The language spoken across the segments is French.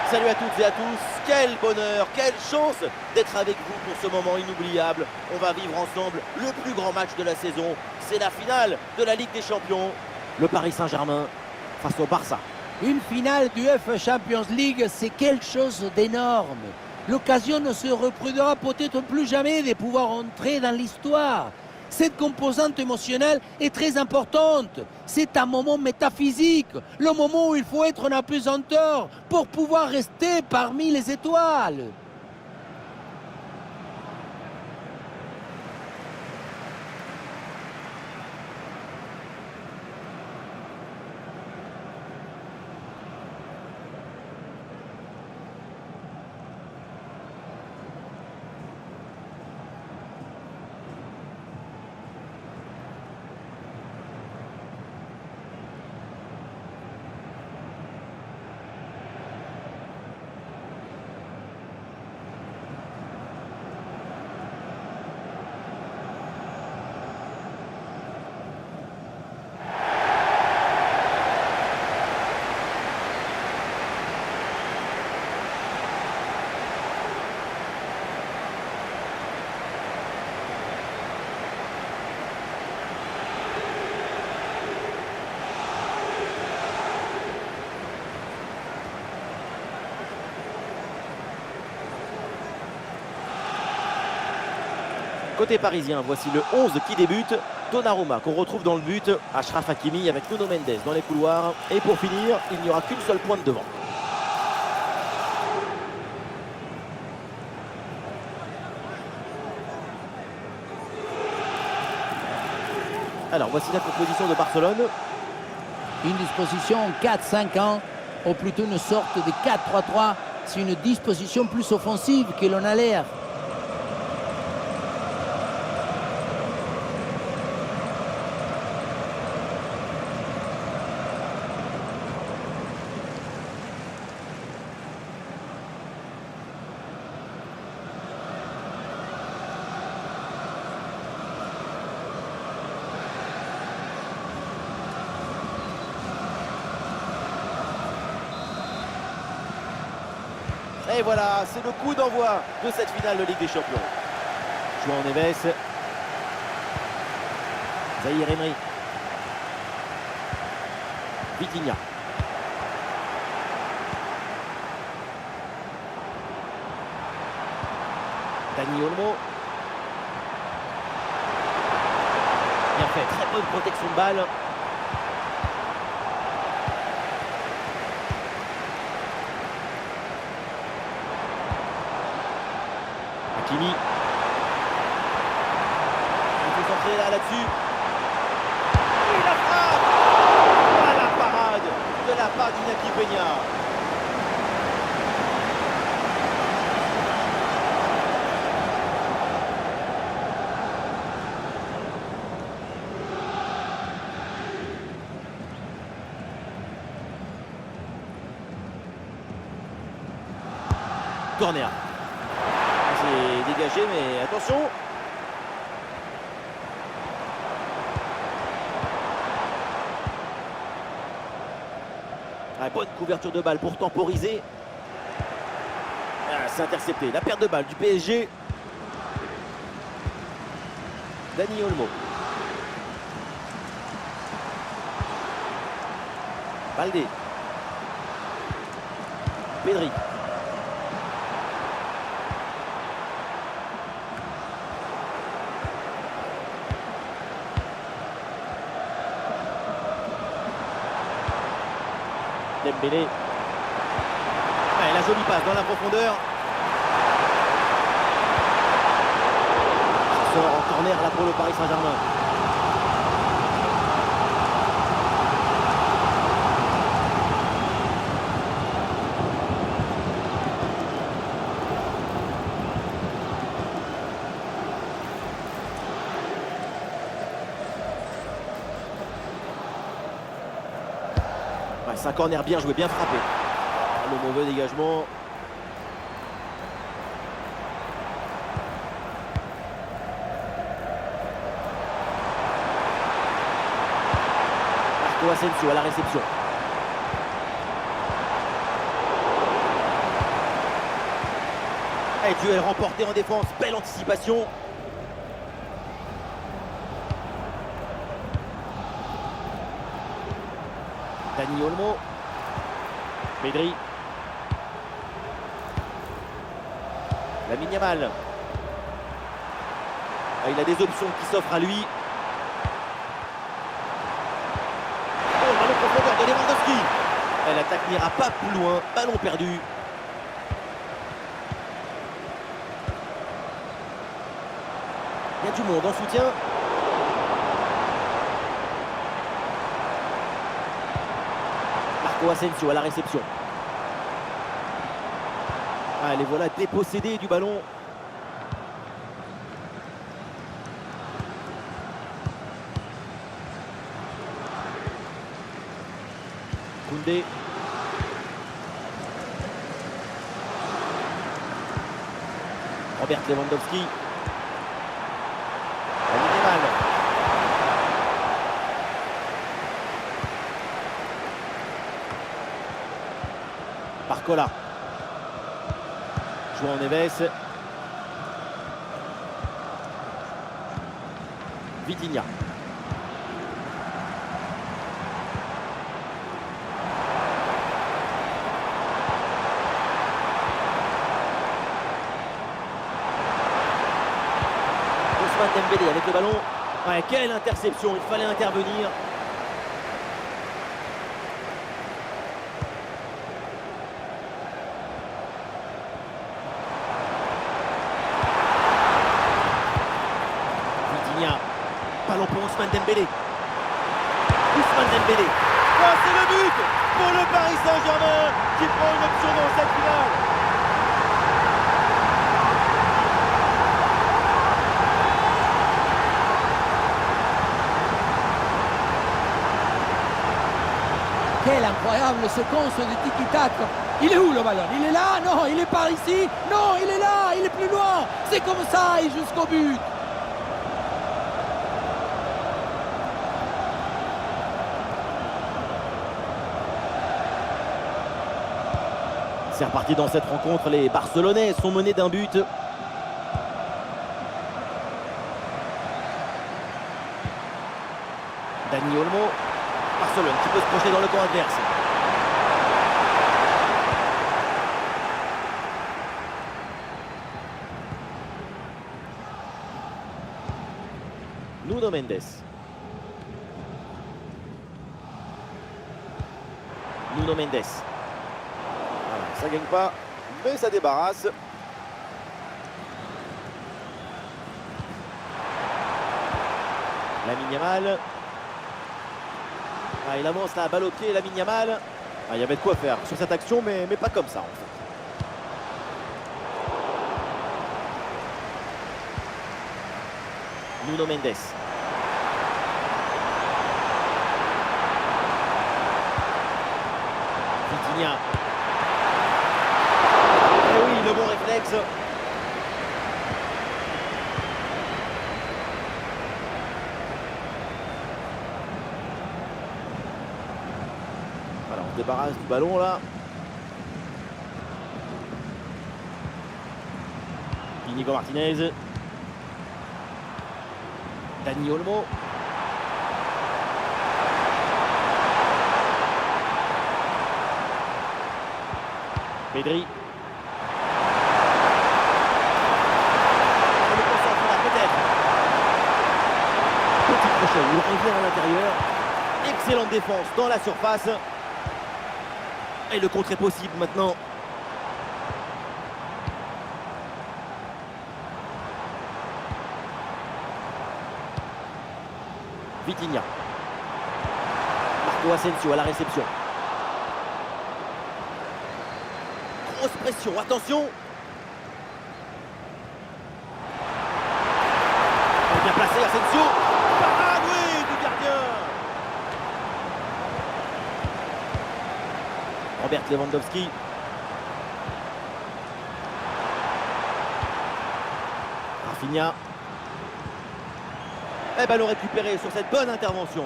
Salut à toutes et à tous, quel bonheur, quelle chance d'être avec vous pour ce moment inoubliable. On va vivre ensemble le plus grand match de la saison. C'est la finale de la Ligue des Champions. Le Paris Saint-Germain face au Barça. Une finale du UEFA Champions League, c'est quelque chose d'énorme. L'occasion ne se reproduira peut-être plus jamais de pouvoir entrer dans l'histoire. Cette composante émotionnelle est très importante. C'est un moment métaphysique, le moment où il faut être en apesanteur pour pouvoir rester parmi les étoiles. Côté parisien, voici le 11 qui débute. Donnarumma qu'on retrouve dans le but. Achraf Hakimi avec Nuno Mendes dans les couloirs. Et pour finir, il n'y aura qu'une seule pointe devant. Alors voici la composition de Barcelone. Une disposition en 4-5-1, ou plutôt une sorte de 4-3-3. C'est une disposition plus offensive que l'on a l'air. Et voilà, c'est le coup d'envoi de cette finale de Ligue des Champions. João Neves. Zahir Emery. Vitinha. Dani Olmo. Bien fait, très bonne protection de balle. Hakimi. Il faut centrer là-dessus. Et la frappe. Ah, la parade de la part d'Iñaki Peña. Corner. C'est dégagé, mais attention. Ah, bonne couverture de balle pour temporiser. Ah, c'est intercepté. La perte de balle du PSG. Dani Olmo. Baldé. Pedri. Dembélé. Ouais, la jolie passe dans la profondeur. Ça sort en corner là pour le Paris Saint-Germain. Ouais, c'est un corner bien joué, bien frappé. Ah, le mauvais dégagement. Marco Asensio à la réception. Et duel remporté en défense, belle anticipation. Dani Olmo. Pedri. Lamine Yamal. Ah, il a des options qui s'offrent à lui. Oh, ballon profondeur de Lewandowski. Et l'attaque n'ira pas plus loin. Ballon perdu. Il y a du monde en soutien. Marco Asensio à la réception. Ah, les voilà dépossédés du ballon. Koundé. Robert Lewandowski. Lamine Yamal. Barcola. João Neves. Vitinha. Ousmane Dembélé avec le ballon. Ouais, quelle interception, il fallait intervenir. Ballon pour Ousmane Dembélé. Ousmane Dembélé. Oh, c'est le but pour le Paris Saint-Germain qui prend une option dans cette finale. Quelle incroyable séquence de tiki-taka. Il est où le ballon? Il est là? Non, il est par ici. Non, il est là, il est plus loin. C'est comme ça et jusqu'au but. C'est reparti dans cette rencontre. Les Barcelonais sont menés d'un but. Dani Olmo. Barcelone qui peut se projeter dans le camp adverse. Nuno Mendes. Nuno Mendes. Voilà, ça gagne pas, mais ça débarrasse. Lamine Yamal. Ah, il avance là, balle au pied, Lamine Yamal. Ah, il y avait de quoi faire sur cette action, mais pas comme ça en fait. Nuno Mendes. Vitinha. Et oui, le bon réflexe. Voilà, on se débarrasse du ballon là. Inigo Martinez. Dani Olmo. Pedri. On le concentre là, peut-être. Petit crochet, il revient à l'intérieur. Excellente défense dans la surface. Et le contre est possible maintenant. Vitinha. Marco Asensio à la réception. Grosse pression, attention. Bien placé Asensio. Parade, oui, du gardien. Robert Lewandowski. Rafinha. Et ballon récupéré sur cette bonne intervention.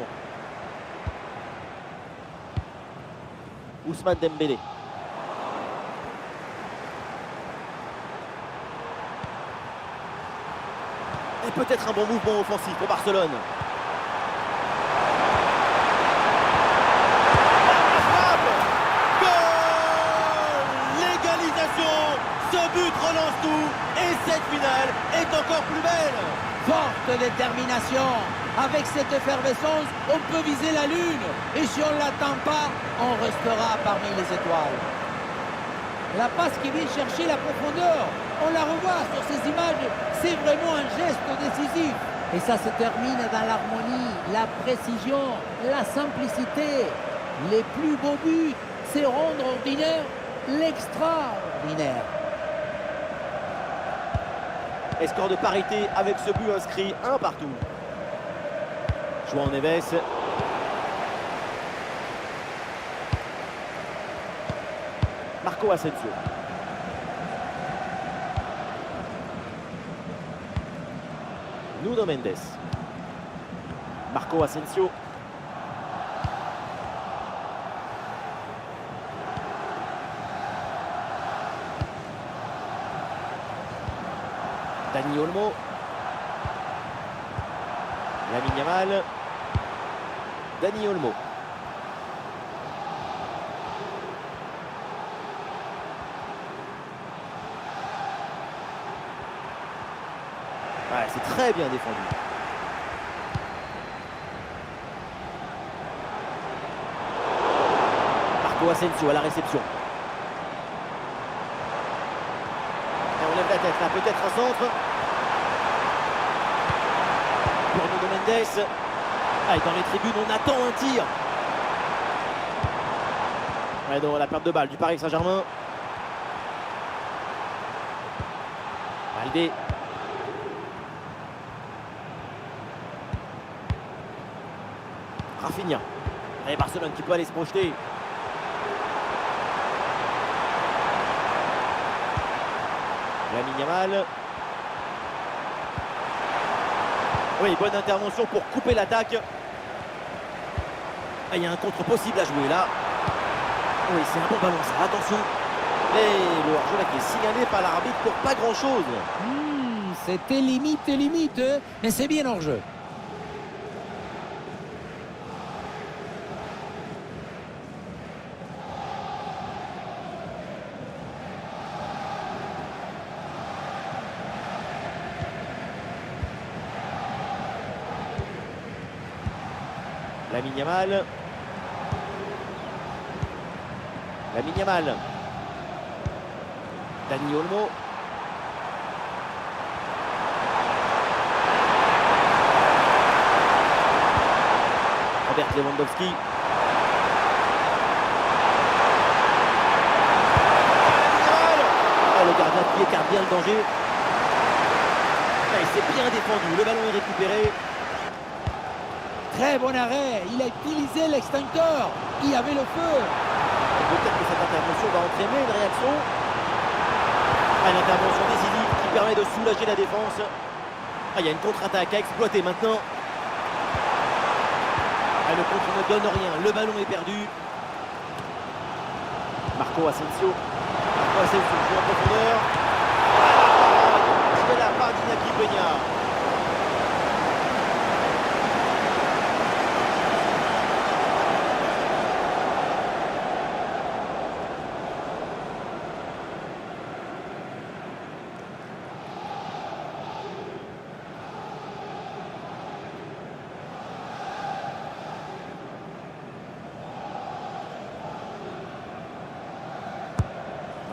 Ousmane Dembélé. Et peut-être un bon mouvement offensif pour Barcelone. La frappe. Goal! L'égalisation. Ce but relance tout. Et cette finale est encore plus belle. Forte détermination. Avec cette effervescence, on peut viser la lune. Et si on ne l'attend pas, on restera parmi les étoiles. La passe qui vient chercher la profondeur. On la revoit sur ces images. C'est vraiment un geste décisif. Et ça se termine dans l'harmonie, la précision, la simplicité. Les plus beaux buts, c'est rendre ordinaire l'extraordinaire. Et score de parité avec ce but inscrit, 1 partout. João Neves. Marco Asensio. Nuno Mendes. Marco Asensio. Dani Olmo. Lamine Yamal. Dani Olmo. Ouais, c'est très bien défendu. Marco Asensio à la réception. Et on lève la tête là, peut-être un centre. Pour Nuno Mendes. Ah, et dans les tribunes, on attend un tir. Ouais, donc la perte de balle du Paris Saint-Germain. Baldé. Rafinha. Et Barcelone qui peut aller se projeter. Lamine Yamal. Oui, bonne intervention pour couper l'attaque. Ah, il y a un contre possible à jouer là. Oui, c'est un bon ballon ça, attention. Et le hors-jeu là qui est signalé par l'arbitre pour pas grand-chose. C'était limite, hein, mais c'est bien hors-jeu. Lamine Yamal. Lamine Yamal. Dani Olmo. Robert Lewandowski. Ah, le gardien qui écarte bien le danger. Ah, il s'est bien défendu. Le ballon est récupéré. Très bon arrêt, il a utilisé l'extincteur, il y avait le feu. Peut-être que cette intervention va entraîner une réaction. Ah, une intervention décisive qui permet de soulager la défense. Ah, il y a une contre-attaque à exploiter maintenant. Ah, le contre ne donne rien, le ballon est perdu. Marco Asensio. Marco Asensio joue en profondeur. C'est la part d'Iñaki Peña.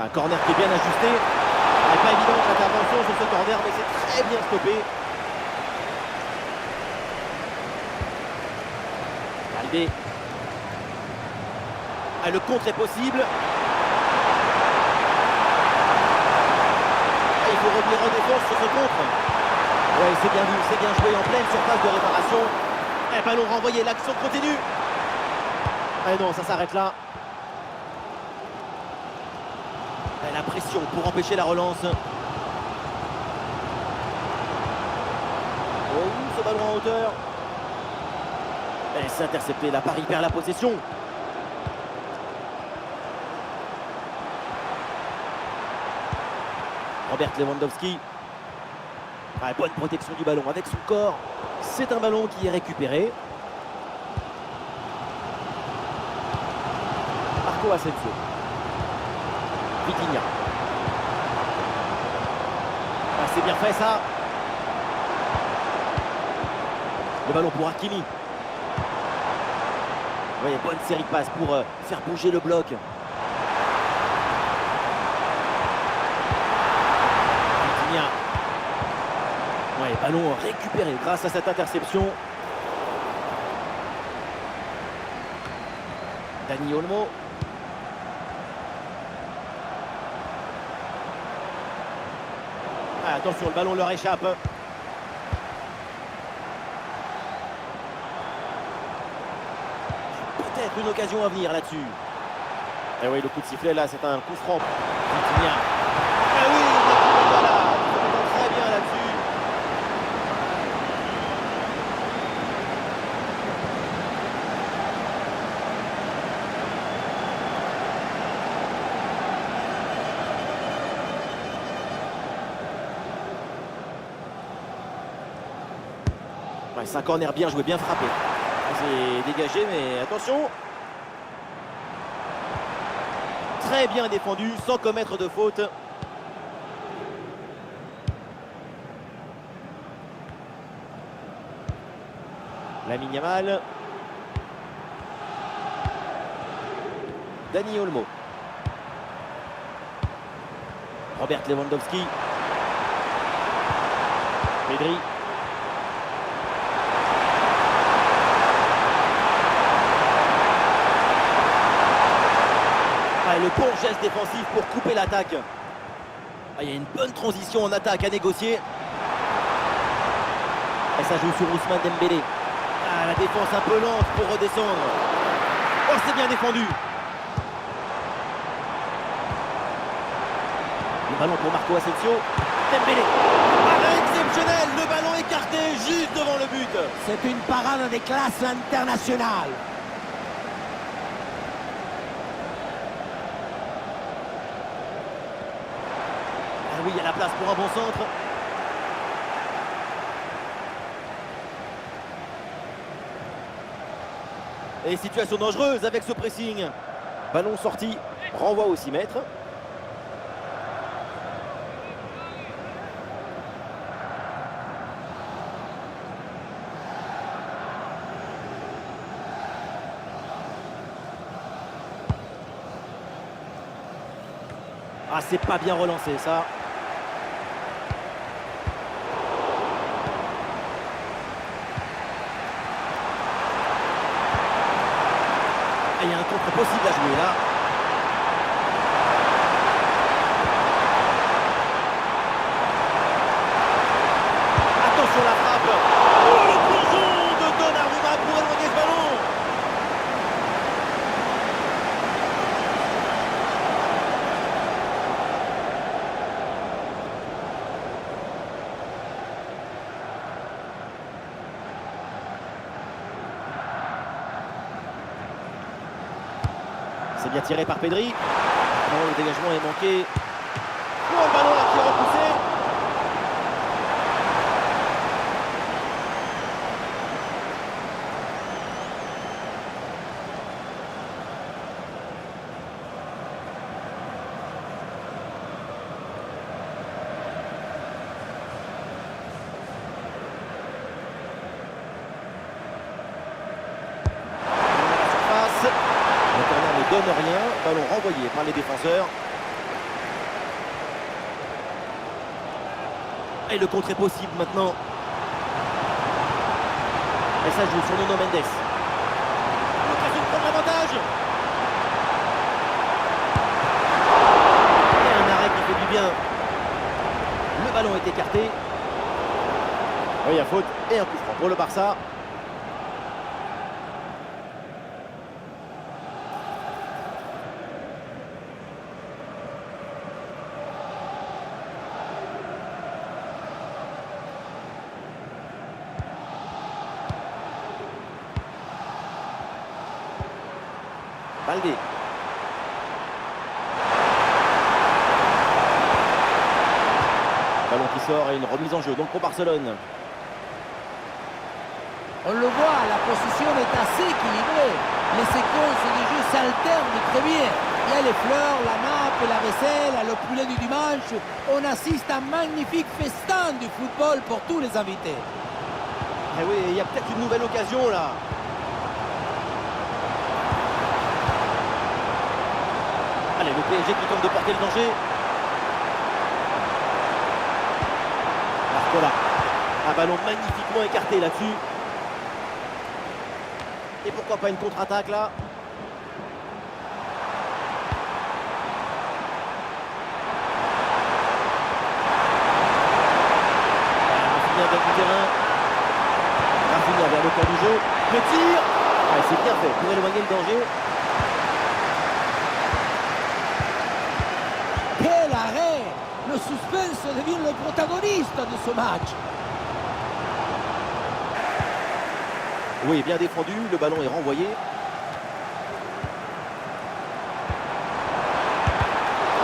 Un corner qui est bien ajusté. Pas évident l'intervention sur ce corner, mais c'est très bien stoppé. Baldé. Ah, le contre est possible. Et il faut revenir en défense sur ce contre. Ouais, c'est bien vu, c'est bien joué en pleine surface de réparation. Et ballon renvoyé, l'action continue. Ah non, ça s'arrête là. La pression pour empêcher la relance. Oh, ce ballon en hauteur. Et c'est intercepté. La Paris perd la possession. Robert Lewandowski. Ah, bonne protection du ballon avec son corps. C'est un ballon qui est récupéré. Marco Asensio. Vitinha. Ah, c'est bien fait ça. Le ballon pour Hakimi. Vous voyez, bonne série de passes pour faire bouger le bloc. Vitinha. Ouais, ballon récupéré grâce à cette interception. Dani Olmo. Ah, attention, le ballon leur échappe. Peut-être une occasion à venir là-dessus. Et oui, le coup de sifflet là, c'est un coup franc. Vitinha. Ah oui, voilà, très bien là-dessus. Ouais, c'est un corner bien joué, bien frappé. C'est dégagé, mais attention. Très bien défendu, sans commettre de faute. Lamine Yamal. Dani Olmo. Robert Lewandowski. Pedri. Ah, le bon geste défensif pour couper l'attaque. Ah, il y a une bonne transition en attaque à négocier. Et ça joue sur Ousmane Dembélé. Ah, la défense un peu lente pour redescendre. Oh, c'est bien défendu. Le ballon pour Marco Asensio. Dembélé. Ah, exceptionnel. Le ballon écarté juste devant le but. C'est une parade de classe internationale. Ah oui, il y a la place pour un bon centre. Et situation dangereuse avec ce pressing. Ballon sorti, renvoi au 6 mètres. Ah, c'est pas bien relancé ça. Ah, il y a un contre possible à jouer là. Attention la frappe. Oh, le plongeon de Donnarumma pour éloigner ce ballon. C'est bien tiré par Pedri. Non, le dégagement est manqué. Oh, le ballon là qui est repoussé. Le corner ne donne rien, ballon renvoyé par les défenseurs. Et le contre est possible maintenant. Et ça joue sur Nuno Mendes. L'occasion de prendre l'avantage. Et un arrêt qui fait du bien. Le ballon est écarté. Oui, il y a faute et un coup franc pour le Barça. Baldé. Ballon qui sort et une remise en jeu donc pour Barcelone. On le voit, la position est assez équilibrée. Les séquences de jeu s'alternent très bien. Il y a les fleurs, la nappe, la vaisselle, le poulet du dimanche. On assiste à un magnifique festin du football pour tous les invités. Eh oui, il y a peut-être une nouvelle occasion là. Allez, le PSG qui tente de porter le danger. Barcola. Un ballon magnifiquement écarté là-dessus. Et pourquoi pas une contre-attaque là? Rafinha vers du terrain. Rafinha vers le camp du jeu. Le tir. Ah, c'est bien fait pour éloigner le danger. Quel arrêt! Le suspense devient le protagoniste de ce match. Oui, bien défendu, le ballon est renvoyé.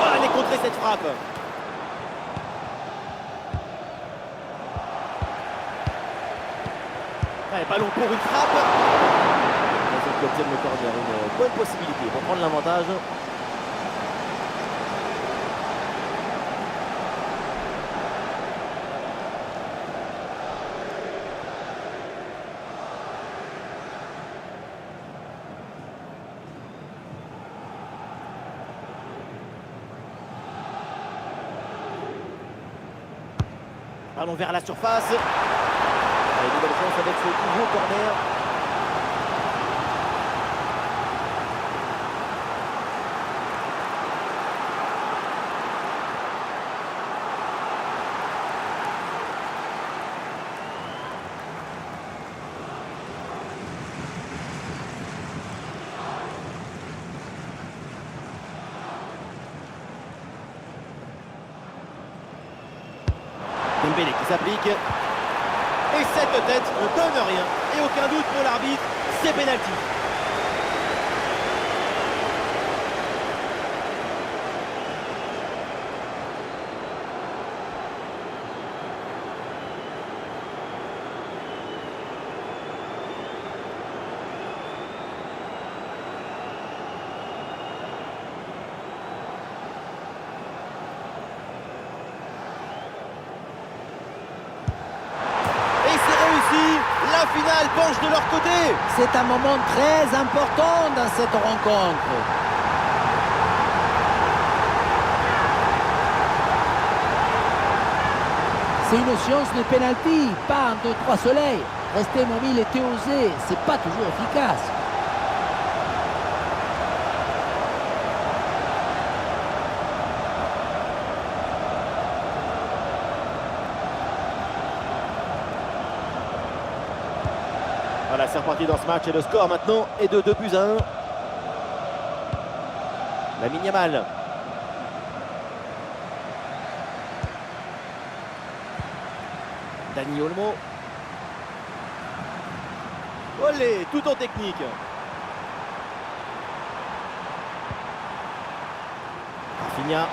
Oh, elle est contrée cette frappe. Allez, ballon pour une frappe. Ils obtiennent le corner, une bonne possibilité pour prendre l'avantage. Ballon vers la surface. Allez, nouvelle chance avec ce nouveau corner. Dembélé qui s'applique. Et cette tête ne donne rien. Et aucun doute pour l'arbitre, c'est pénalty. La finale penche de leur côté. C'est un moment très important dans cette rencontre. C'est une science de pénalty, pas un 2-3 soleils. Rester mobile et osé, c'est pas toujours efficace. Voilà, c'est reparti dans ce match et le score maintenant est de 2-1. Lamine Yamal. Dani Olmo. Olé, tout en technique. Rafinha.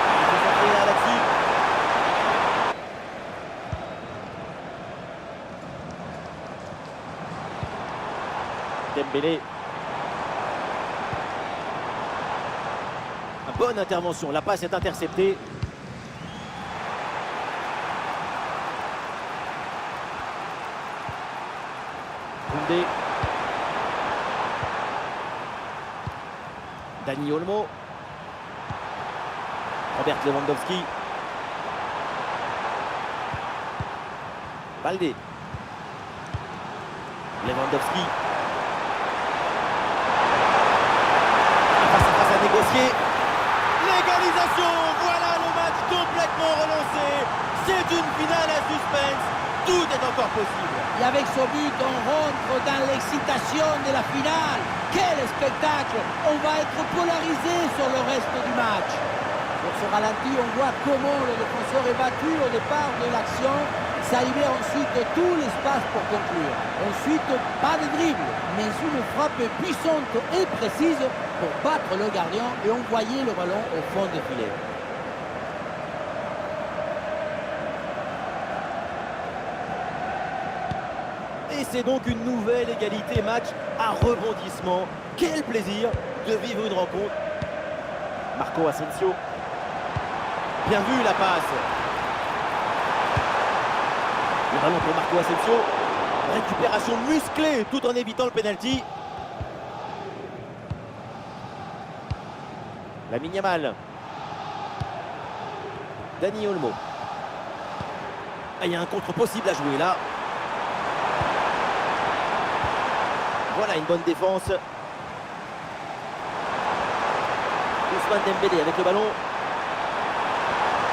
Il faut s'entraîner là-dessus. Dembélé. Une bonne intervention, la passe est interceptée. Koundé. Dani Olmo. Robert Lewandowski. Baldé. Lewandowski. Négocier. L'égalisation, voilà le match complètement relancé. C'est une finale à suspense. Tout est encore possible. Et avec ce but, on rentre dans l'excitation de la finale. Quel spectacle! On va être polarisé sur le reste du match. Sur ce ralenti, on voit comment le défenseur est battu au départ de l'action. Ça libère ensuite tout l'espace pour conclure. Ensuite, pas de dribble, mais une frappe puissante et précise pour battre le gardien et envoyer le ballon au fond du filet. Et c'est donc une nouvelle égalité, match à rebondissement. Quel plaisir de vivre une rencontre. Marco Asensio. Bien vu la passe. Le ballon pour Marco Asensio. Récupération musclée tout en évitant le penalty. Lamine Yamal. Dani Olmo. Ah, il y a un contre possible à jouer là. Voilà une bonne défense. Ousmane Dembélé avec le ballon.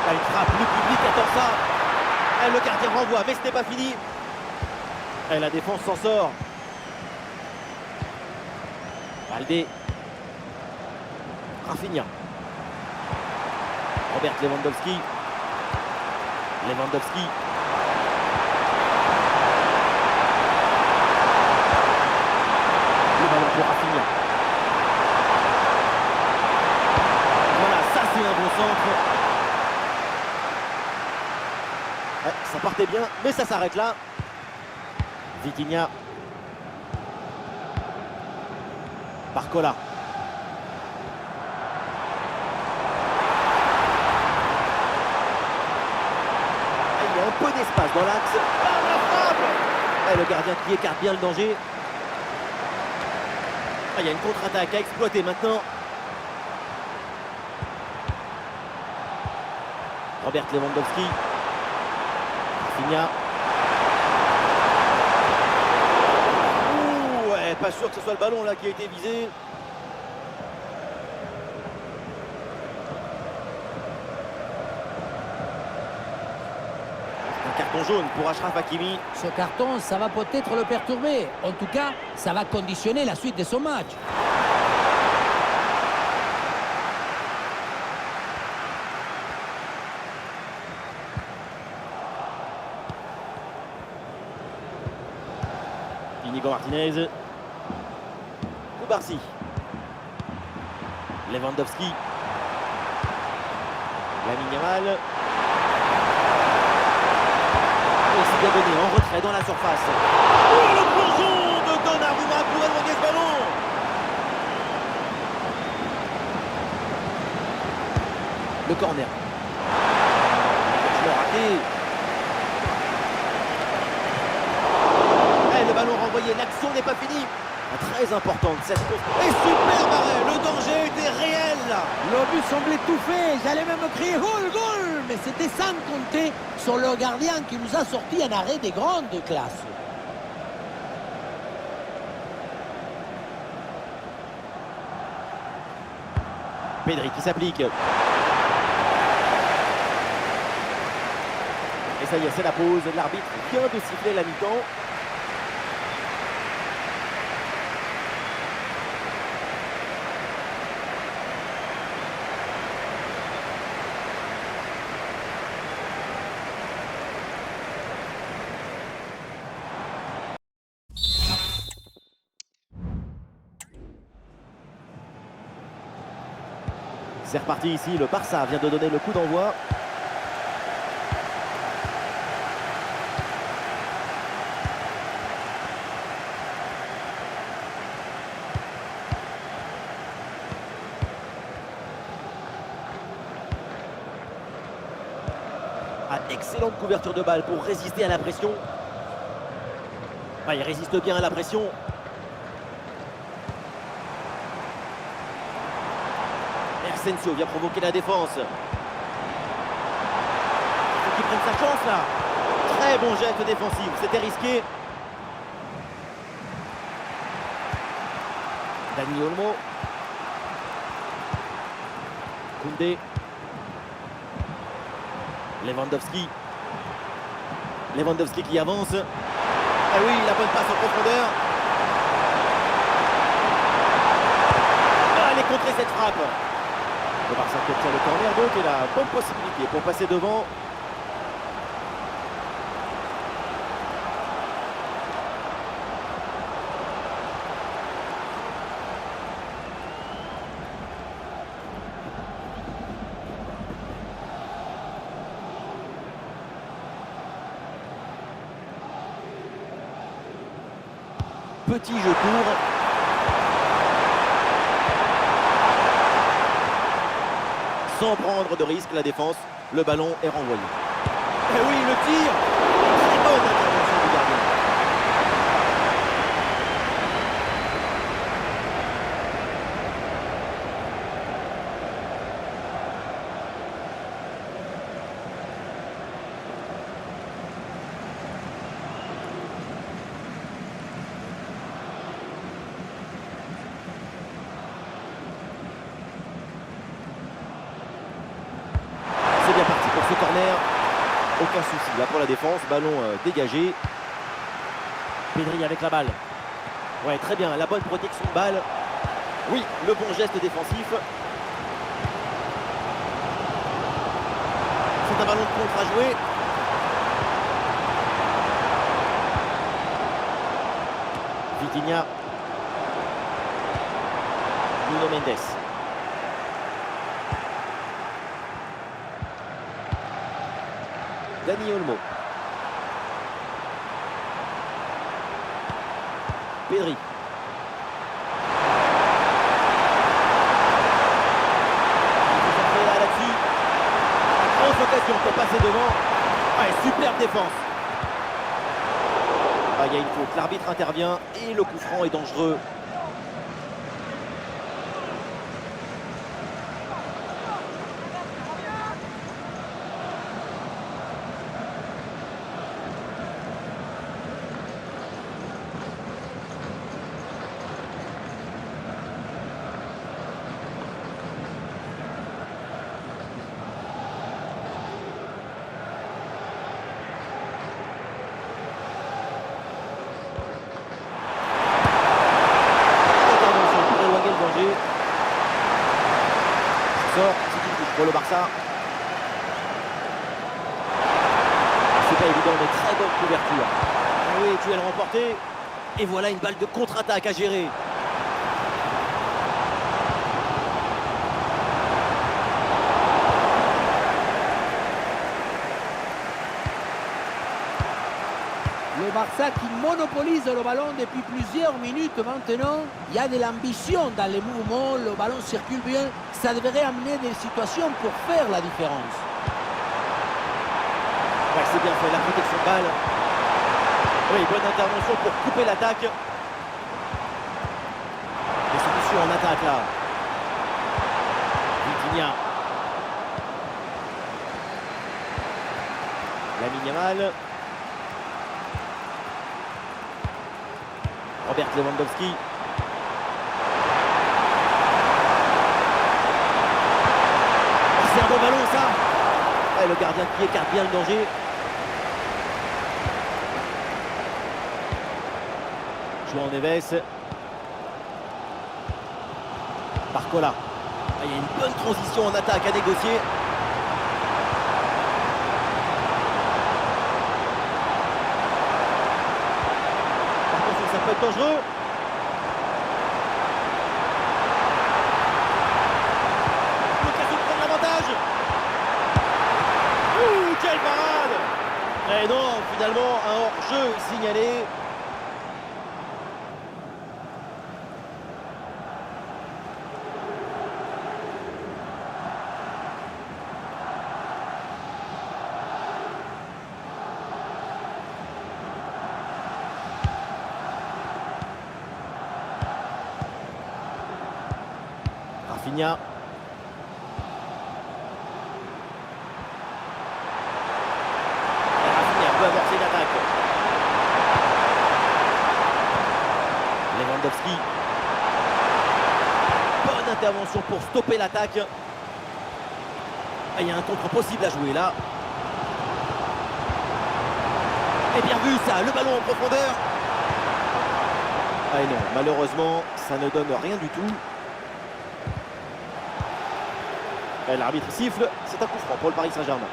Ah, il frappe, le public attend ça. Ah, le gardien renvoie, mais ce n'est pas fini. Ah, la défense s'en sort. Baldé. Rafinha. Robert Lewandowski. Lewandowski. Le ballon pour Rafinha. Voilà, ça c'est un bon centre. Ouais, ça partait bien, mais ça s'arrête là. Vitinha. Barcola. Il y a un peu d'espace dans l'axe. Ah, la frappe. Et le gardien qui écarte bien le danger. Ah, il y a une contre-attaque à exploiter maintenant. Robert Lewandowski. Rafinha. Ouh, ouais, pas sûr que ce soit le ballon là qui a été visé. Un carton jaune pour Achraf Hakimi. Ce carton, ça va peut-être le perturber. En tout cas, ça va conditionner la suite de son match. Inigo Martinez. Koubarsi. Lewandowski. Lamine Yamal. Et c'est bien donné en retrait dans la surface. Oh, le plongeon de Donnarumma pour éloigner ce ballon. Le corner. Je l'ai raté. Le ballon renvoyé, l'action n'est pas finie. Très importante cette course. Et super arrêt, le danger était réel. Le but semblait tout fait. J'allais même crier goal, goal. Mais c'était sans compter sur le gardien qui nous a sorti un arrêt de grande classe. Pedri qui s'applique. Et ça y est, c'est la pause. L'arbitre vient de siffler la mi-temps. C'est reparti ici, le Barça vient de donner le coup d'envoi. Ah, excellente couverture de balle pour résister à la pression. Ah, il résiste bien à la pression. Asensio vient provoquer la défense. Il faut qu'il prenne sa chance là. Très bon geste défensif, c'était risqué. Dani Olmo. Koundé. Lewandowski. Lewandowski qui avance. Ah oui, la bonne passe en profondeur. Ah, elle est contrée cette frappe. Le Barça qui obtient le corner donc et la bonne possibilité pour passer devant. petit jeu court. Sans prendre de risque, la défense, le ballon est renvoyé. Et oui, le tir. Très bonne intervention du gardien. C'est bien parti pour ce corner. Aucun souci là pour la défense. Ballon dégagé. Pedri avec la balle. Ouais, très bien. La bonne protection de balle. Oui, le bon geste défensif. C'est un ballon de contre à jouer. Vitinha. Nuno Mendes. Dani Olmo. Pedri. Là-dessus. Grosse occasion pour passer devant. Ouais, superbe défense. Ah, il y a une faute. L'arbitre intervient et le coup franc est dangereux. Sort, c'est une touche pour le Barça. C'est pas évident, mais très bonne couverture. Ah oui, duel remporté. Et voilà une balle de contre-attaque à gérer. Le Barça qui monopolise le ballon depuis plusieurs minutes maintenant. Il y a de l'ambition dans les mouvements, le ballon circule bien. Ça devrait amener des situations pour faire la différence. Ouais, c'est bien fait, la protection de balle. Oui, bonne intervention pour couper l'attaque. Des solutions en attaque là. Vitinha. Lamine Yamal. Robert Lewandowski. Oh, c'est un bon ballon ça. Et le gardien qui écarte bien le danger. João Neves. Barcola. Ah, il y a une bonne transition en attaque à négocier. Ça peut être dangereux. L'occasion de prendre l'avantage. Ouh, quelle parade. Et non, finalement, un hors-jeu signalé. Rafinha. Rafinha peut amorcer l'attaque. Lewandowski. Bonne intervention pour stopper l'attaque. Il y a un contre possible à jouer là. Et bien vu ça, le ballon en profondeur. Ah et non, malheureusement, ça ne donne rien du tout. L'arbitre siffle, c'est un coup franc pour le Paris Saint-Germain.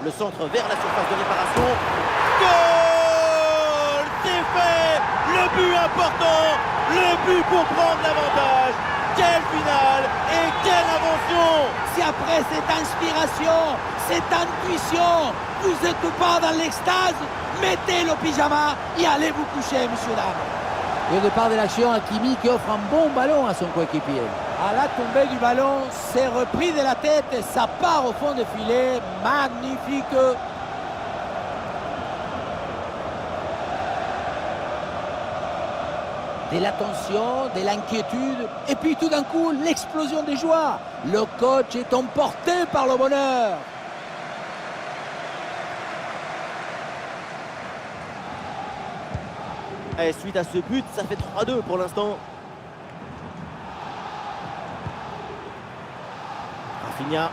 Le centre vers la surface de réparation. Goal! C'est fait! Le but important! Le but pour prendre l'avantage! Quelle finale et quelle invention! Si après cette inspiration, cette intuition, vous n'êtes pas dans l'extase, mettez le pyjama et allez vous coucher, messieurs, dames. Et au départ de l'action, Hakimi qui offre un bon ballon à son coéquipier. À la tombée du ballon, c'est repris de la tête et ça part au fond du filet. Magnifique! De l'attention, de l'inquiétude, et puis tout d'un coup, l'explosion des joies. Le coach est emporté par le bonheur. Et suite à ce but, ça fait 3-2 pour l'instant. Rafinha.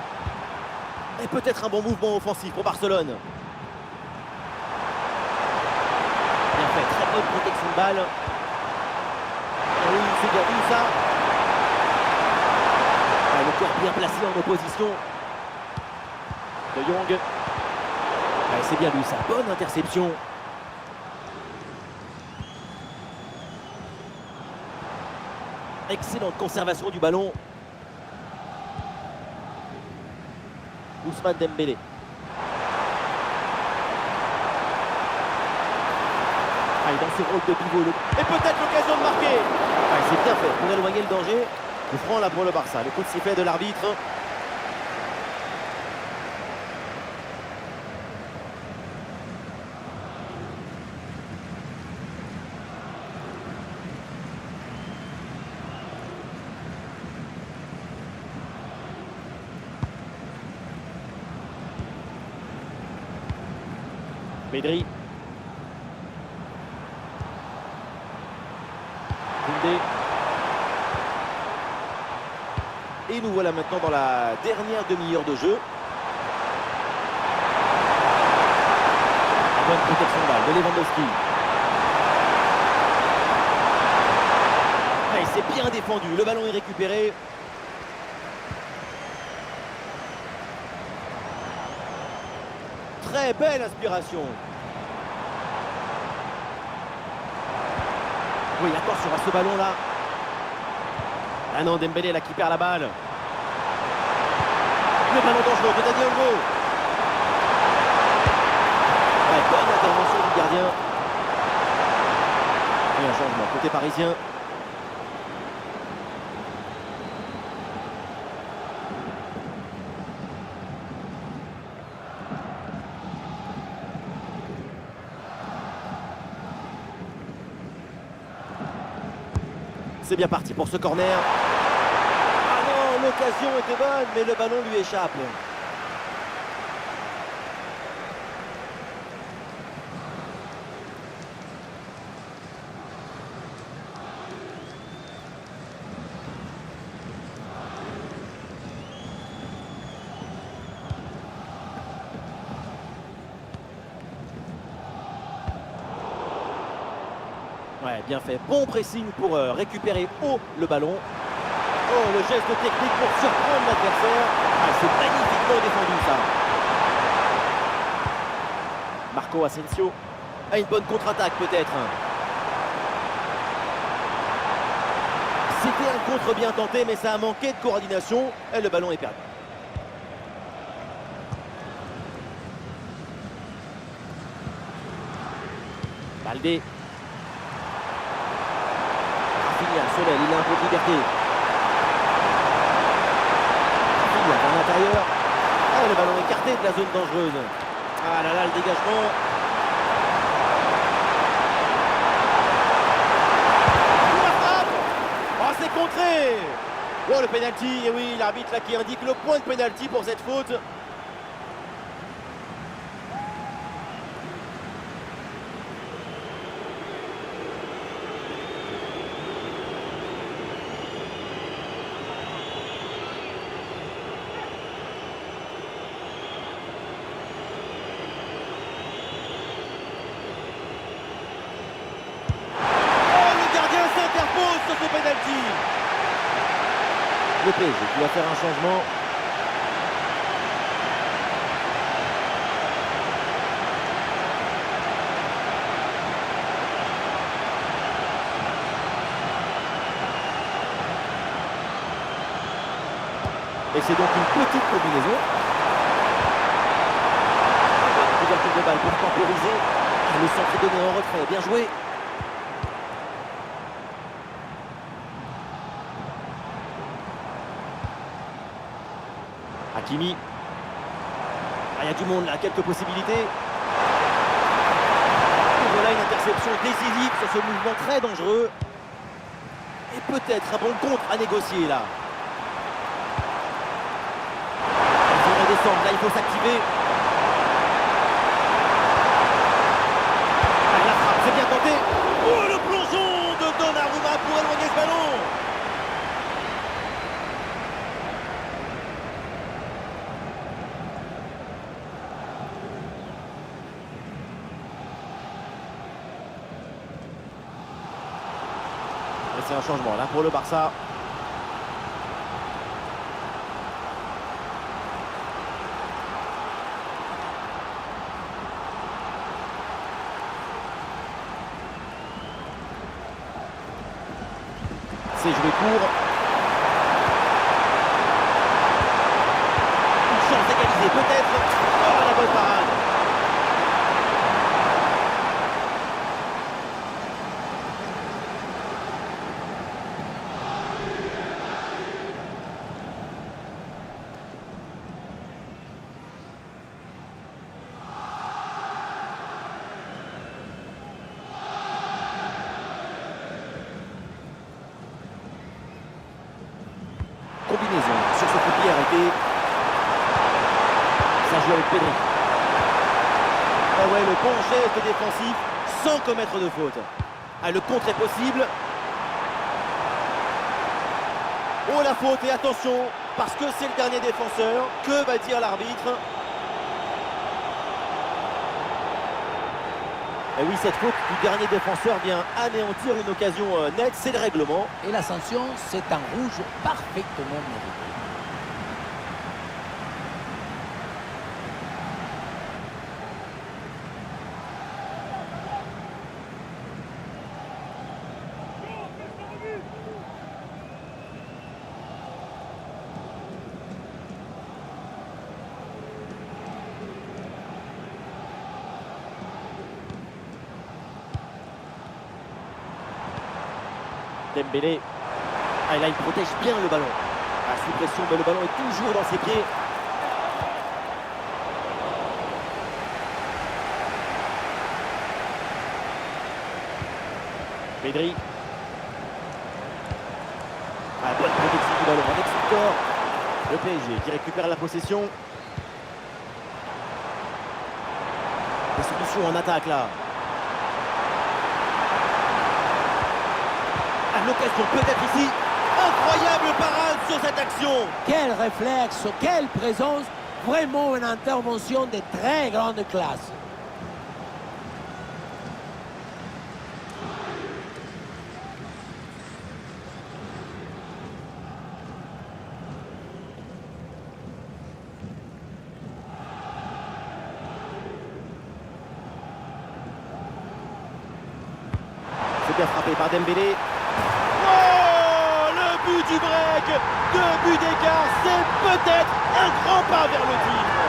Et peut-être un bon mouvement offensif pour Barcelone. Bien fait, très bonne protection de balle. Ah oui, c'est bien vu ça. Ah, le corps bien placé en opposition. De Jong. Ah, c'est bien lui ça, bonne interception. Excellente conservation du ballon. Ousmane Dembélé. Ah, il est dans ce rôle de pivot. Et peut-être l'occasion de marquer. Ah, c'est bien fait pour éloigner le danger. Coup franc là pour le Barça. Le coup de sifflet de l'arbitre. Pedri. Koundé. Et nous voilà maintenant dans la dernière demi-heure de jeu. Bonne protection de balle de Lewandowski. Ah, il s'est bien défendu. Le ballon est récupéré. Très belle inspiration. Oui, attention à ce ballon-là. Ah non, Dembélé là qui perd la balle. Le ballon dangereux de Dani Olmo. Ouais, bonne intervention du gardien. Et un changement côté parisien. C'est bien parti pour ce corner. Ah non, l'occasion était bonne, mais le ballon lui échappe. Ouais, bien fait. Bon pressing pour récupérer haut le ballon. Oh, le geste technique pour surprendre l'adversaire. Ah, c'est magnifiquement défendu ça. Marco Asensio. Ah, une bonne contre-attaque peut-être. C'était un contre bien tenté, mais ça a manqué de coordination. Et le ballon est perdu. Baldé. Solel, il a un peu de liberté. Il a à l'intérieur. Oh, le ballon écarté de la zone dangereuse. Ah là là, le dégagement. La frappe. Oh, c'est contré. Oh, le pénalty. Et oui, l'arbitre là qui indique le point de pénalty pour cette faute. Le PSG qui va faire un changement. Et c'est donc une petite combinaison. Ouverture de balle pour temporiser. Le centre donné en retrait, bien joué. Hakimi. Il y a du monde là, quelques possibilités. Et voilà une interception décisive sur ce mouvement très dangereux. Et peut-être un bon contre à négocier là. Il faut redescendre, là il faut s'activer. La frappe, c'est bien tenté. Oh, le plongeon de Donnarumma pour éloigner ce ballon. C'est un changement là pour le Barça. C'est joué court. Une chance d'égaliser peut-être. Oh, la bonne parade. Combinaison sur ce coup de pied arrêté. Ça joue avec Pedri. Ah ouais, le bon geste défensif sans commettre de faute. Ah, le contre est possible. Oh, la faute, et attention, parce que c'est le dernier défenseur. Que va dire l'arbitre? Et oui, cette faute du dernier défenseur vient anéantir une occasion nette, c'est le règlement. Et la sanction, c'est un rouge parfaitement mérité. Dembélé. Ah, et là, il protège bien le ballon. Ah, sous pression, mais le ballon est toujours dans ses pieds. Pedri. Ah, bonne protection du ballon avec Victor. Le PSG qui récupère la possession. Des solutions en attaque là. L'occasion peut-être ici. Incroyable parade sur cette action. Quel réflexe, quelle présence. Vraiment une intervention de très grande classe. C'est bien frappé par Dembélé. But du break, 2 buts d'écart, c'est peut-être un grand pas vers le titre.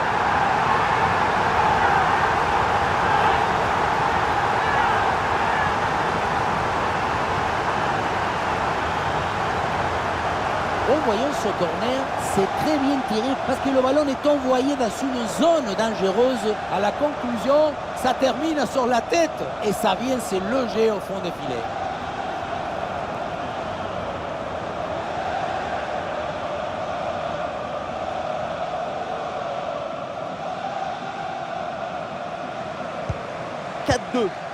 En voyant ce corner, c'est très bien tiré parce que le ballon est envoyé dans une zone dangereuse. À la conclusion, ça termine sur la tête et ça vient se loger au fond des filets.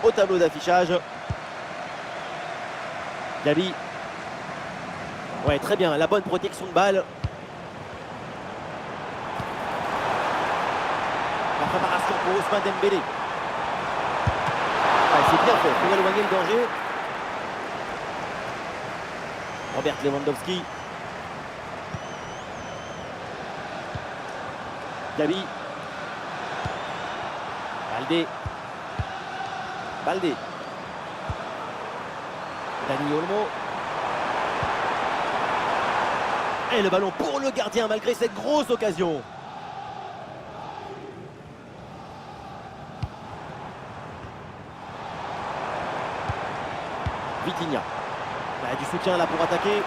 Au tableau d'affichage. Gabi. Ouais, très bien, la bonne protection de balle. La préparation pour Ousmane Dembélé. Ah, c'est bien fait pour éloigner le danger. Robert Lewandowski. Gabi. Baldé. Dani Olmo. Et le ballon pour le gardien malgré cette grosse occasion. Vitinha. Du soutien là pour attaquer.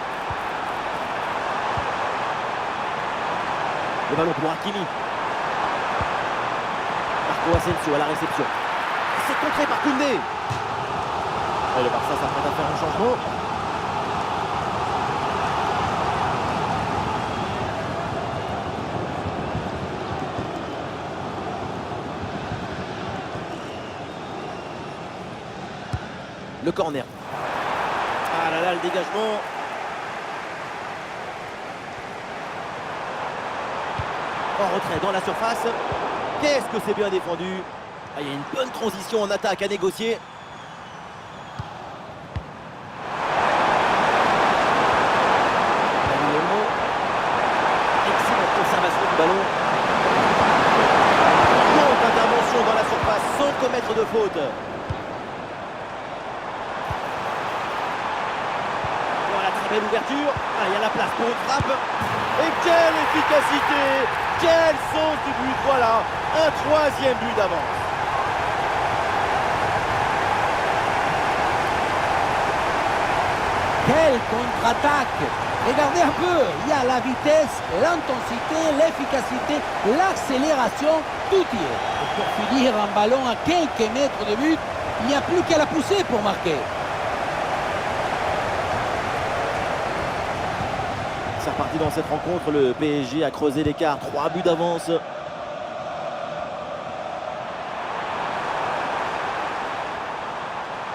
Le ballon pour Hakimi. Marco Asensio à la réception. C'est contré par Koundé. Et le Barça s'apprête à faire un changement. Le corner. Ah là là, le dégagement. En retrait dans la surface. Qu'est-ce que c'est bien défendu. Ah, il y a une bonne transition en attaque à négocier. Excellente conservation du ballon. Longue intervention dans la surface sans commettre de faute. Belle ouverture, il y a la place pour une frappe. Et quelle efficacité, quel sens du but, voilà, un troisième but d'avance. Quelle contre-attaque! Regardez un peu, il y a la vitesse, l'intensité, l'efficacité, l'accélération, tout y est. Et pour finir un ballon à quelques mètres de but, il n'y a plus qu'à la pousser pour marquer. C'est reparti dans cette rencontre, le PSG a creusé l'écart, 3 buts d'avance.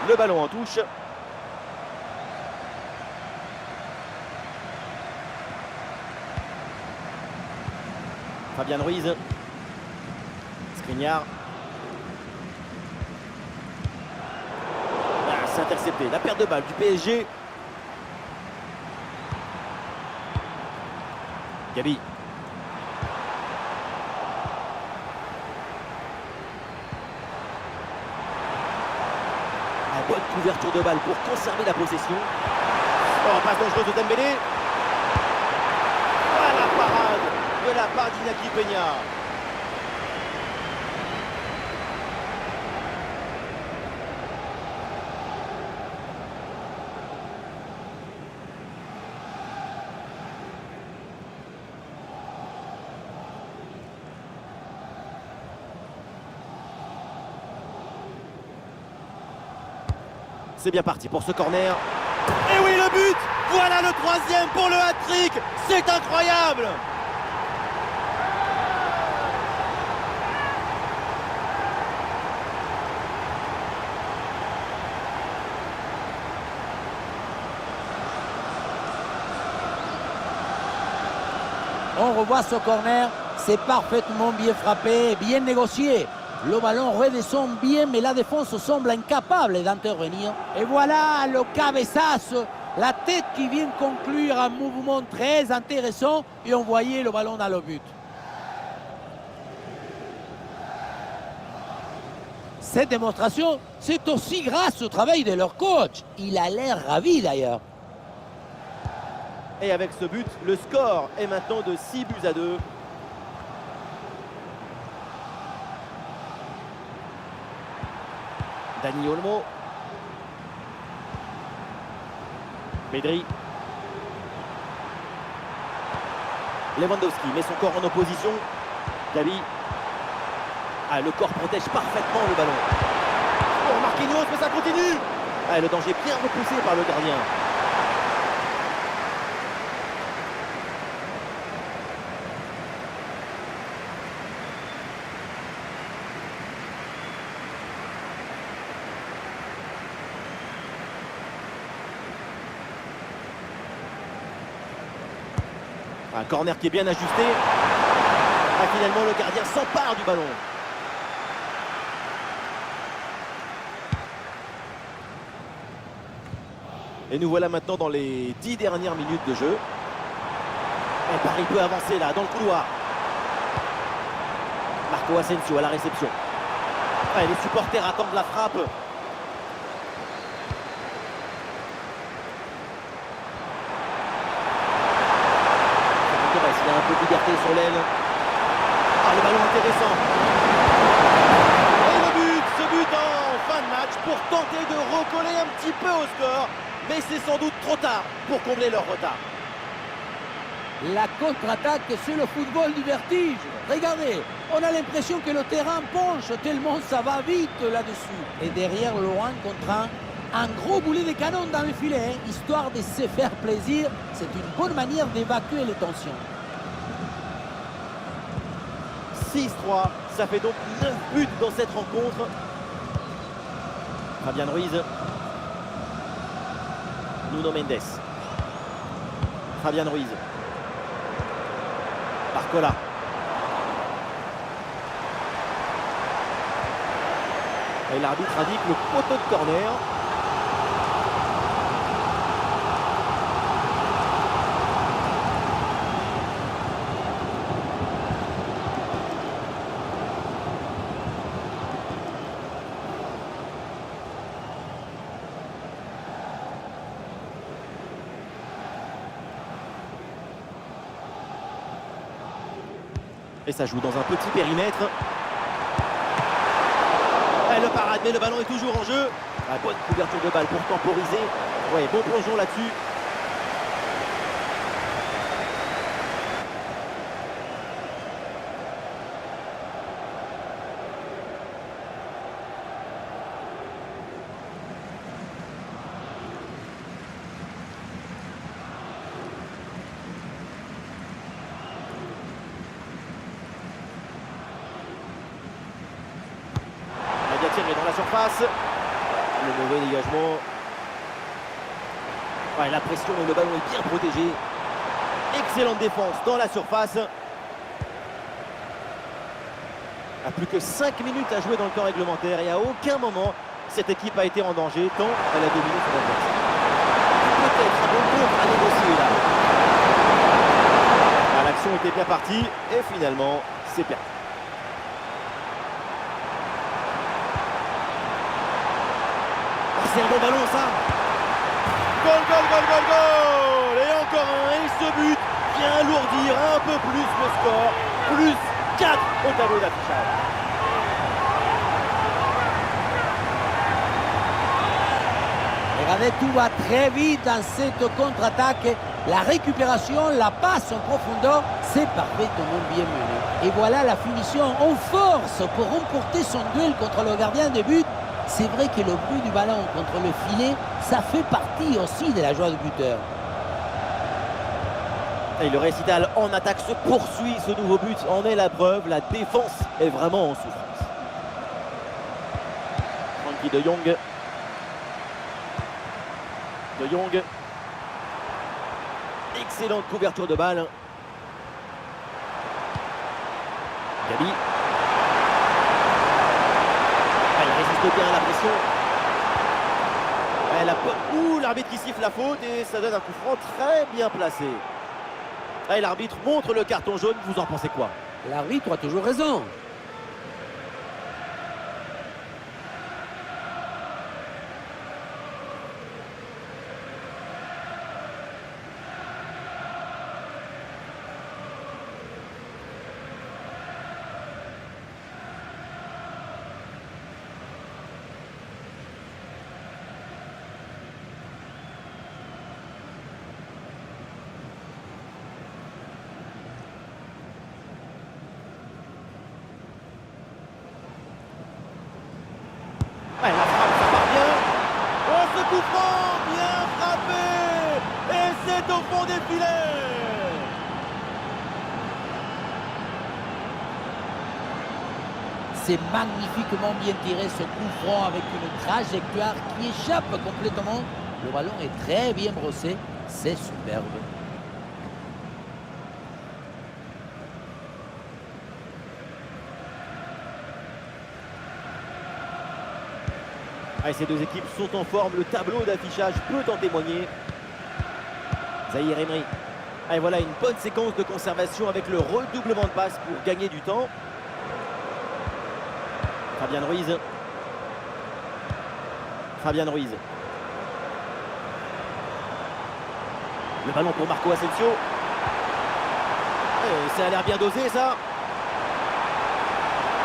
Le ballon en touche. Fabian Ruiz. Skriniar. C'est intercepté, la perte de balle du PSG. Gabi. La bonne couverture de balle pour conserver la possession. Oh, passe dangereuse de Dembélé. Ah, la parade de la part d'Iñaki Peña. C'est bien parti pour ce corner. Et oui, le but! Voilà le troisième pour le hat-trick! C'est incroyable! On revoit ce corner, c'est parfaitement bien frappé, bien négocié. Le ballon redescend bien, mais la défense semble incapable d'intervenir. Et voilà le cabeçazo, la tête qui vient conclure un mouvement très intéressant et on voyait le ballon dans le but. Cette démonstration, c'est aussi grâce au travail de leur coach. Il a l'air ravi d'ailleurs. Et avec ce but, le score est maintenant de 6-2. Dani Olmo. Pedri. Lewandowski met son corps en opposition. Gabi. Ah, le corps protège parfaitement le ballon. Oh, Marquinhos, mais ça continue. Ah, le danger bien repoussé par le gardien. Un corner qui est bien ajusté. Ah, finalement, le gardien s'empare du ballon. Et nous voilà maintenant dans les 10 dernières minutes de jeu. Et Paris peut avancer là, dans le couloir. Marco Asensio à la réception. Ah, et les supporters attendent la frappe. portée sur l'aile. Ah, le ballon intéressant. Et le but, ce but en fin de match pour tenter de recoller un petit peu au score. Mais c'est sans doute trop tard pour combler leur retard. La contre-attaque, c'est le football du vertige. Regardez, on a l'impression que le terrain penche tellement ça va vite là-dessus. Et derrière, Laurent contraint un gros boulet de canon dans le filet, histoire de se faire plaisir. C'est une bonne manière d'évacuer les tensions. 6-3, ça fait donc 9 buts dans cette rencontre. Fabian Ruiz. Nuno Mendes. Fabian Ruiz. Barcola. Et l'arbitre indique le poteau de corner. Et ça joue dans un petit périmètre. Et le parade, mais le ballon est toujours en jeu. La bonne couverture de balle pour temporiser. Ouais, bon plongeon là-dessus. Est dans la surface. Le mauvais dégagement. Ouais, la pression et le ballon est bien protégé. Excellente défense dans la surface. À plus que 5 minutes à jouer dans le temps réglementaire et à aucun moment cette équipe a été en danger tant elle a dominé son adversaire. Peut-être un bon contre à négocier là. Ah, l'action était bien partie et finalement c'est perdu. C'est un bon ballon ça. Goal, goal, goal, goal, goal. Et encore un. Et ce but vient alourdir un peu plus le score. Plus 4 au tableau d'affichage. Regardez, tout va très vite dans cette contre-attaque. La récupération, la passe en profondeur, c'est parfaitement bien mené. Et voilà la finition en force pour remporter son duel contre le gardien de but. C'est vrai que le bruit du ballon contre le filet, ça fait partie aussi de la joie du buteur. Et le récital en attaque se poursuit, ce nouveau but en est la preuve. La défense est vraiment en souffrance. Frankie de Jong. De Jong. Excellente couverture de balle. Gabi. Il bien à la pression. L'arbitre qui siffle la faute et ça donne un coup franc très bien placé. Et l'arbitre montre le carton jaune, vous en pensez quoi? L'arbitre a toujours raison. Ouais, la frappe, ça part bien. Oh, ce coup franc, bien frappé. Et c'est au fond des filets. C'est magnifiquement bien tiré ce coup franc avec une trajectoire qui échappe complètement. Le ballon est très bien brossé. C'est superbe. Ces deux équipes sont en forme, le tableau d'affichage peut en témoigner. Zahir Emery. Et voilà une bonne séquence de conservation avec le redoublement de passe pour gagner du temps. Fabian Ruiz. Fabian Ruiz. Le ballon pour Marco Asensio. ça a l'air bien dosé ça.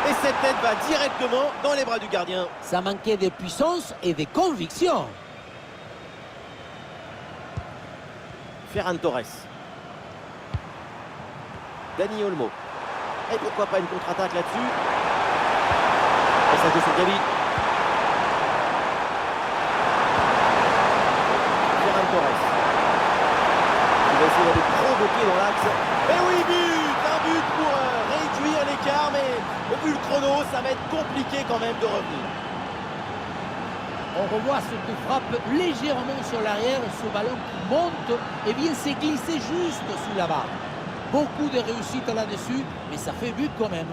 Et cette tête va directement dans les bras du gardien. Ça manquait de puissance et de conviction. Ferran Torres. Dani Olmo. Et pourquoi pas une contre-attaque là-dessus. Et ça joue sur Gavi. Ferran Torres. Il va essayer d'aller provoquer dans l'axe. Et oui, but! Un but pour réduire l'écart, mais vu le chrono, ça va être compliqué quand même de revenir. On revoit cette frappe légèrement sur l'arrière, ce ballon qui monte et vient se glisser juste sous la barre. Beaucoup de réussite là-dessus, mais ça fait but quand même.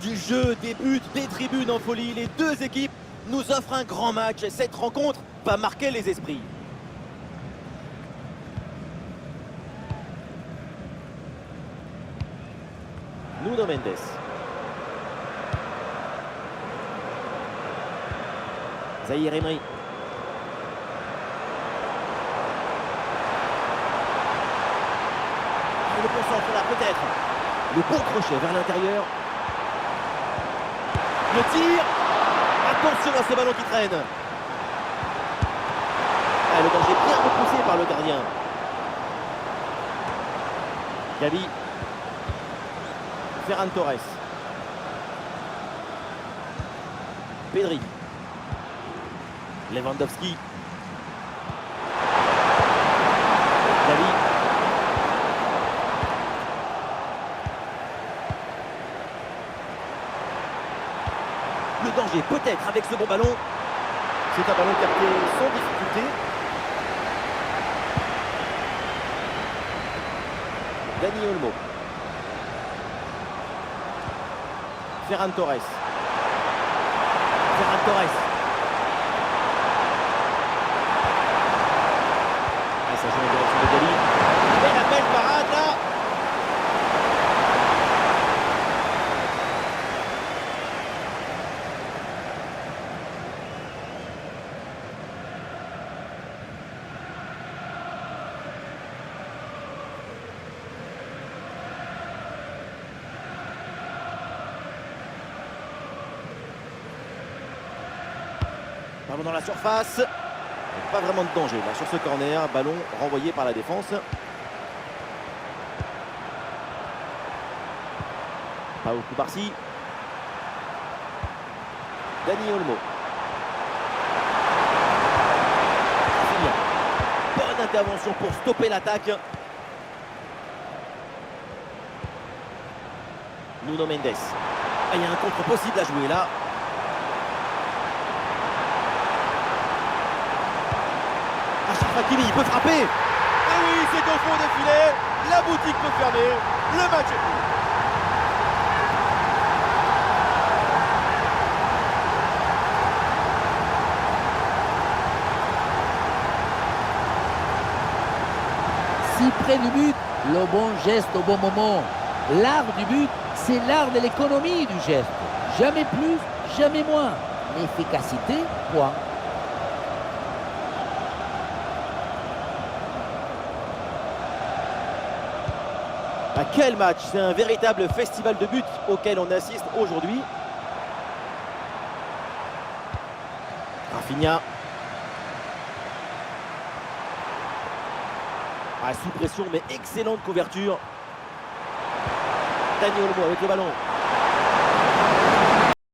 Du jeu, des buts, des tribunes en folie, les deux équipes nous offrent un grand match. Cette rencontre va marquer les esprits. Nuno Mendes. Zahir Emery. Le concentre là peut-être. Le bon crochet vers l'intérieur. Le tir. Attention à ce ballon qui traîne. Ah, le danger bien repoussé par le gardien. Gavi. Ferran Torres. Pedri. Lewandowski. Gavi. Le danger peut-être avec ce bon ballon. C'est un ballon capté sans difficulté. Dani Olmo. Ferran Torres. Ferran Torres. Ah, ça joue en direction de Gavi. Et la belle parade là. Ballon dans la surface. Pas vraiment de danger là sur ce corner. Ballon renvoyé par la défense. Pau Cubarsí. Dani Olmo. Bonne intervention pour stopper l'attaque. Nuno Mendes. Ah, il y a un contre possible à jouer là. Hakimi, il peut frapper. Et oui, c'est au fond des filets. La boutique peut fermer. Le match est clos. Si près du but, le bon geste au bon moment. L'art du but, c'est l'art de l'économie du geste. Jamais plus, jamais moins. L'efficacité, point. Ah, quel match! C'est un véritable festival de buts auquel on assiste aujourd'hui. Rafinha. Ah, sous pression, mais excellente couverture. Dani Olmo avec le ballon.